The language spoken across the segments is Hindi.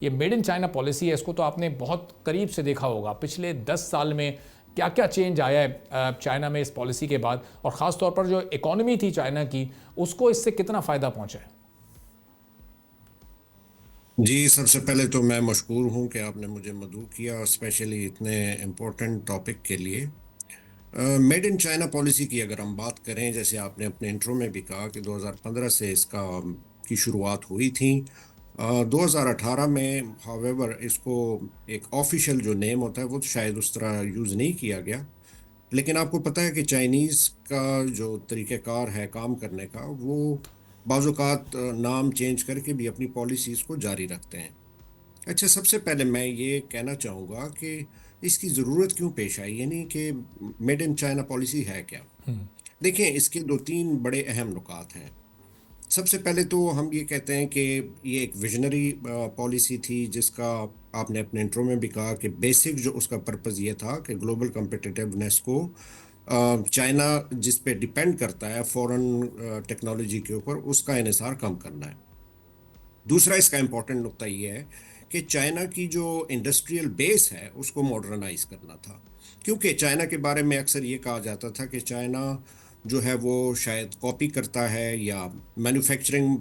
ये मेड इन चाइना पॉलिसी है, इसको तो आपने बहुत करीब से देखा होगा। पिछले 10 साल में क्या क्या चेंज आया है चाइना में इस पॉलिसी के बाद, और ख़ास तौर पर जो इकोनॉमी थी चाइना की, उसको इससे कितना फ़ायदा पहुंचा है? जी, सबसे पहले तो मैं मशकूर हूँ कि आपने मुझे मदऊ किया, स्पेशली इतने इम्पोर्टेंट टॉपिक के लिए। मेड इन चाइना पॉलिसी की अगर हम बात करें, जैसे आपने अपने इंट्रो में भी कहा कि 2015 से इसका की शुरुआत हुई थी। 2018 में हावेवर इसको एक ऑफिशियल जो नेम होता है वो तो शायद उस तरह यूज़ नहीं किया गया। लेकिन आपको पता है कि चाइनीज़ का जो तरीक़ेकार है काम करने का, वो बाज़-औक़ात नाम चेंज करके भी अपनी पॉलिसीज़ को जारी रखते हैं। अच्छा, सबसे पहले मैं ये कहना चाहूँगा कि इसकी ज़रूरत क्यों पेश आई, यानी कि मेड इन चाइना पॉलिसी है क्या? देखें, इसके 2-3 बड़े अहम नुकात हैं। सबसे पहले तो हम ये कहते हैं कि ये एक विज़नरी पॉलिसी थी, जिसका आपने अपने इंट्रो में भी कहा कि बेसिक जो उसका पर्पज़ ये था कि ग्लोबल कॉम्पिटिटिवनेस को चाइना जिस पे डिपेंड करता है फ़ॉरेन टेक्नोलॉजी के ऊपर, उसका इन्हिसार कम करना है। दूसरा इसका इम्पोर्टेंट नुक्ता ये है कि चाइना की जो इंडस्ट्रियल बेस है उसको मॉडर्नाइज करना था, क्योंकि चाइना के बारे में अक्सर ये कहा जाता था कि चाइना जो है वो शायद कॉपी करता है, या मैन्युफैक्चरिंग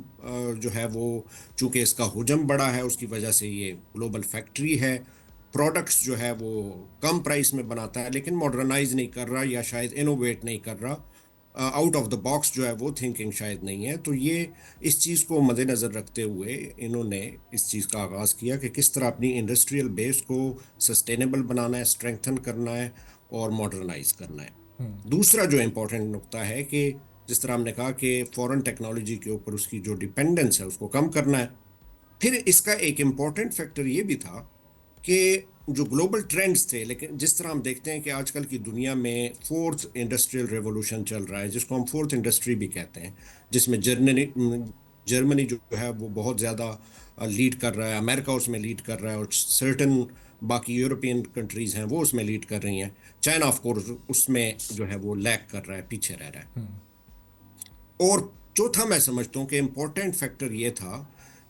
जो है वो, चूंकि इसका हुजम बड़ा है उसकी वजह से ये ग्लोबल फैक्ट्री है, प्रोडक्ट्स जो है वो कम प्राइस में बनाता है, लेकिन मॉडर्नाइज नहीं कर रहा या शायद इनोवेट नहीं कर रहा। आउट ऑफ द बॉक्स जो है वो थिंकिंग शायद नहीं है। तो ये इस चीज़ को मद्देनज़र रखते हुए इन्होंने इस चीज़ का आगाज़ किया कि किस तरह अपनी इंडस्ट्रियल बेस को सस्टेनेबल बनाना है, स्ट्रेंथन करना है और मॉडर्नाइज करना है। दूसरा जो इम्पोर्टेंट नुक्ता है कि जिस तरह हमने कहा कि फॉरेन टेक्नोलॉजी के ऊपर उसकी जो डिपेंडेंस है उसको कम करना है। फिर इसका एक इम्पॉर्टेंट फैक्टर ये भी था कि जो ग्लोबल ट्रेंड्स थे, लेकिन जिस तरह हम देखते हैं कि आजकल की दुनिया में फोर्थ इंडस्ट्रियल रेवोल्यूशन चल रहा है, जिसको हम फोर्थ इंडस्ट्री भी कहते हैं, जिसमें जर्मनी जो है वो बहुत ज़्यादा लीड कर रहा है, अमेरिका उसमें लीड कर रहा है, और सर्टन बाकी यूरोपियन कंट्रीज़ हैं वो उसमें लीड कर रही हैं। चाइना ऑफ कोर्स उसमें जो है वो लैग कर रहा है, पीछे रह रहा है। और चौथा मैं समझता हूँ कि इम्पोर्टेंट फैक्टर ये था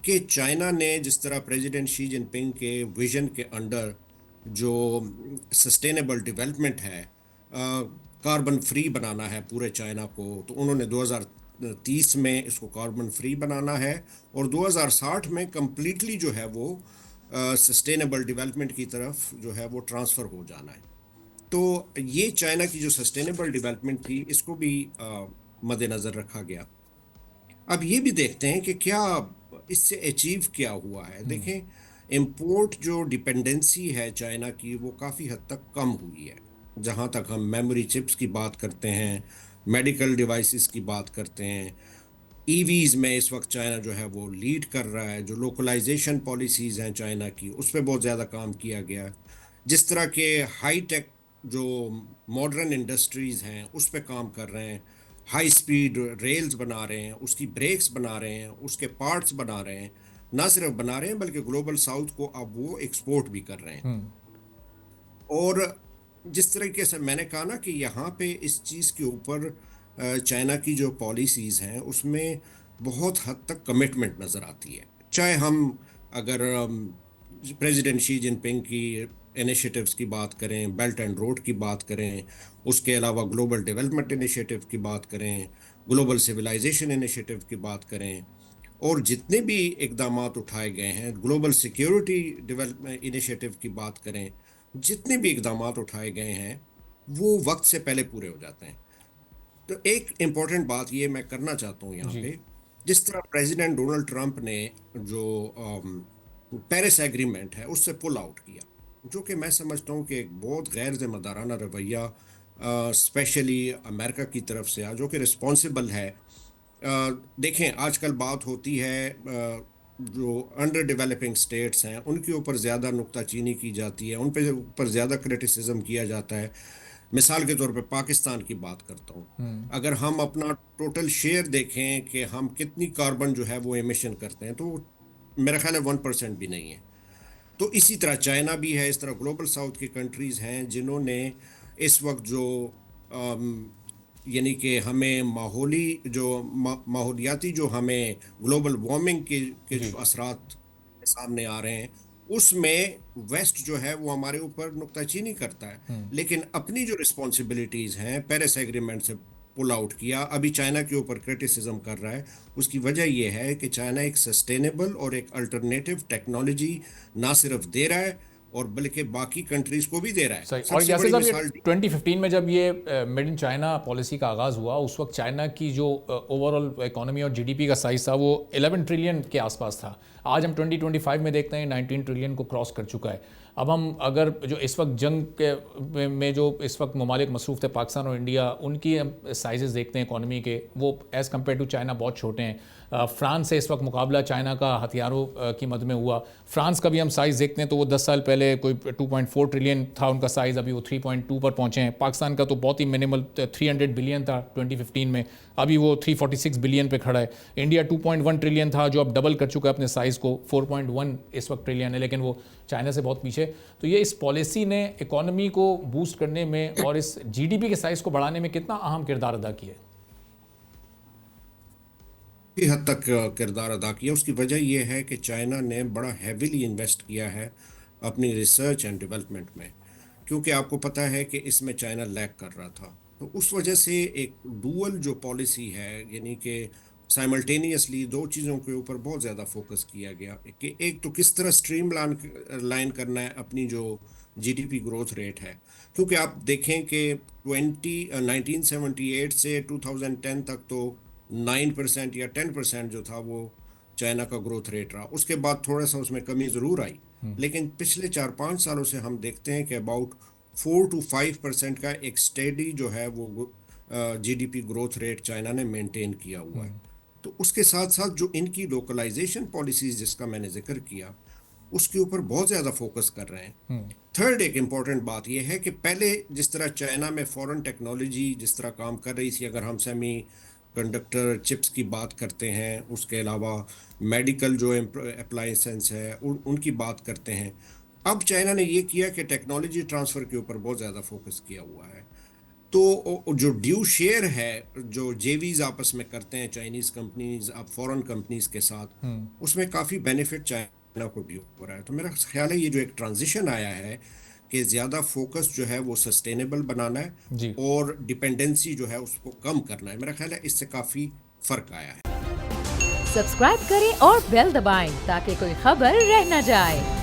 कि चाइना ने जिस तरह प्रेसिडेंट शी जिनपिंग के विजन के अंडर जो सस्टेनेबल डेवलपमेंट है, कार्बन फ्री बनाना है पूरे चाइना को, तो उन्होंने 2030 में इसको कार्बन फ्री बनाना है, और 2060 में कम्प्लीटली जो है वो सस्टेनेबल डेवलपमेंट की तरफ जो है वो ट्रांसफ़र हो जाना है। तो ये चाइना की जो सस्टेनेबल डेवलपमेंट थी, इसको भी मद्देनज़र रखा गया। अब ये भी देखते हैं कि क्या इससे अचीव क्या हुआ है। देखें, इंपोर्ट जो डिपेंडेंसी है चाइना की, वो काफ़ी हद तक कम हुई है। जहाँ तक हम मेमोरी चिप्स की बात करते हैं, मेडिकल डिवाइसेस की बात करते हैं, ईवीज में इस वक्त चाइना जो है वो लीड कर रहा है। जो लोकलाइजेशन पॉलिसीज़ हैं चाइना की, उस पर बहुत ज़्यादा काम किया गया। जिस तरह के हाई टेक जो मॉडर्न इंडस्ट्रीज़ हैं उस पे काम कर रहे हैं, हाई स्पीड रेल्स बना रहे हैं, उसकी ब्रेक्स बना रहे हैं, उसके पार्ट्स बना रहे हैं, ना सिर्फ बना रहे हैं बल्कि ग्लोबल साउथ को अब वो एक्सपोर्ट भी कर रहे हैं। और जिस तरीके से मैंने कहा ना कि यहाँ पे इस चीज़ के ऊपर चाइना की जो पॉलिसीज़ हैं उसमें बहुत हद तक कमिटमेंट नज़र आती है। चाहे हम अगर प्रेसिडेंट शी जिनपिंग की इनिशिएटिव्स की बात करें, बेल्ट एंड रोड की बात करें, उसके अलावा ग्लोबल डेवलपमेंट इनिशिएटिव की बात करें, ग्लोबल सिविलाइजेशन इनिशिएटिव की बात करें, और जितने भी इकदामात उठाए गए हैं, ग्लोबल सिक्योरिटी डेवलपमेंट इनिशिएटिव की बात करें, जितने भी इकदामात उठाए गए हैं वो वक्त से पहले पूरे हो जाते हैं। तो एक इम्पॉर्टेंट बात ये मैं करना चाहता हूँ यहाँ जी। पे, जिस तरह प्रेसिडेंट डोनाल्ड ट्रंप ने जो पेरिस एग्रीमेंट है उससे पुल आउट किया, जो कि मैं समझता हूँ कि एक बहुत गैर जिम्मेदाराना रवैया स्पेशली अमेरिका की तरफ से, जो कि रिस्पॉन्सिबल है। देखें, आजकल बात होती है जो अंडर डेवलपिंग स्टेट्स हैं उनके ऊपर ज़्यादा नुक्ताचीनी की जाती है, उन पे ऊपर ज़्यादा क्रिटिसिज्म किया जाता है। मिसाल के तौर पे पाकिस्तान की बात करता हूँ। अगर हम अपना टोटल शेयर देखें कि हम कितनी कार्बन जो है वो एमिशन करते हैं, तो मेरा ख्याल है 1% भी नहीं है। तो इसी तरह चाइना भी है, इस तरह ग्लोबल साउथ की कंट्रीज़ हैं जिन्होंने इस वक्त जो अम, यानी कि हमें माहौलियाती जो हमें ग्लोबल वार्मिंग के जो जी। असरात सामने आ रहे हैं, उसमें वेस्ट जो है वो हमारे ऊपर नुक्ताचीनी करता है, लेकिन अपनी जो रिस्पॉन्सिबिलिटीज हैं, पेरिस एग्रीमेंट से पुल आउट किया, अभी चाइना के ऊपर क्रिटिसिज्म कर रहा है। उसकी वजह यह है कि चाइना एक सस्टेनेबल और एक अल्टरनेटिव टेक्नोलॉजी ना सिर्फ दे रहा है और बल्कि बाकी कंट्रीज को भी दे रहा है। सही। और सबसे जैसे बड़ी साहब ये मिसाल 2015 में जब ये मेड इन चाइना पॉलिसी का आगाज़ हुआ, उस वक्त चाइना की जो ओवरऑल इकोनॉमी और जीडीपी का साइज था वो 11 ट्रिलियन के आसपास था। आज हम 2025 में देखते हैं 19 ट्रिलियन को क्रॉस कर चुका है। अब हम अगर जो इस वक्त जंग के में जो इस वक्त ममालिक मसरूफ़ थे, पाकिस्तान और इंडिया, उनकी साइजेस देखते हैं इकोनॉमी के, वो एज़ कम्पेयर टू चाइना बहुत छोटे हैं। फ्रांस से इस वक्त मुकाबला चाइना का हथियारों की मद में हुआ। फ्रांस का भी हम साइज़ देखते हैं तो वो 10 साल पहले कोई 2.4 ट्रिलियन था उनका साइज़, अभी वो 3.2 पर पहुँचे हैं। पाकिस्तान का तो बहुत ही मिनिमल 300 बिलियन था 2015 में, अभी वो 346 बिलियन पे खड़ा है। इंडिया 2.1 ट्रिलियन था जो अब डबल कर चुका है अपने साइज़ को, 4.1 इस वक्त ट्रिलियन है, लेकिन वो चाइना से बहुत पीछे। तो ये इस पॉलिसी ने इकोनॉमी को बूस्ट करने में और इस जीडीपी के साइज़ को बढ़ाने में कितना अहम किरदार अदा किया है? हद तक किरदार अदा किया। उसकी वजह यह है कि चाइना ने बड़ा हैविली इन्वेस्ट किया है अपनी रिसर्च एंड डेवलपमेंट में, क्योंकि आपको पता है कि इसमें चाइना लैग कर रहा था। तो उस वजह से एक डुअल जो पॉलिसी है, यानी कि साइमल्टेनियसली दो चीज़ों के ऊपर बहुत ज़्यादा फोकस किया गया कि एक तो किस तरह स्ट्रीम लाइन करना है अपनी जो जीडीपी ग्रोथ रेट है, क्योंकि आप देखें कि 1978 से 2010 तक तो 9% या 10% जो था वो चाइना का ग्रोथ रेट रहा। उसके बाद थोड़ा सा उसमें कमी ज़रूर आई, लेकिन पिछले 4-5 सालों से हम देखते हैं कि अबाउट 4 to 5% का एक स्टेडी जो है वो जीडीपी ग्रोथ रेट चाइना ने मेंटेन किया हुआ है। तो उसके साथ साथ जो इनकी लोकलाइजेशन पॉलिसीज जिसका मैंने जिक्र किया, उसके ऊपर बहुत ज़्यादा फोकस कर रहे हैं। थर्ड एक इम्पॉर्टेंट बात यह है कि पहले जिस तरह चाइना में फॉरेन टेक्नोलॉजी जिस तरह काम कर रही थी, अगर हम सेमी कंडक्टर चिप्स की बात करते हैं, उसके अलावा मेडिकल जो अप्लायंसेस है उनकी बात करते हैं, अब चाइना ने ये किया कि टेक्नोलॉजी ट्रांसफ़र के ऊपर बहुत ज़्यादा फोकस किया हुआ है। तो जो ड्यू शेयर है जो जेवीज आपस में करते हैं चाइनीज़ कंपनीज अब फॉरेन कंपनीज के साथ, उसमें काफ़ी बेनिफिट चाइना को भी हो रहा है। तो मेरा ख्याल है ये जो एक ट्रांजिशन आया है कि ज़्यादा फोकस जो है वो सस्टेनेबल बनाना है जी। और डिपेंडेंसी जो है उसको कम करना है, मेरा ख्याल है इससे काफ़ी फ़र्क आया है। सब्सक्राइब करें और बेल दबाएं ताकि कोई खबर रह न जाए।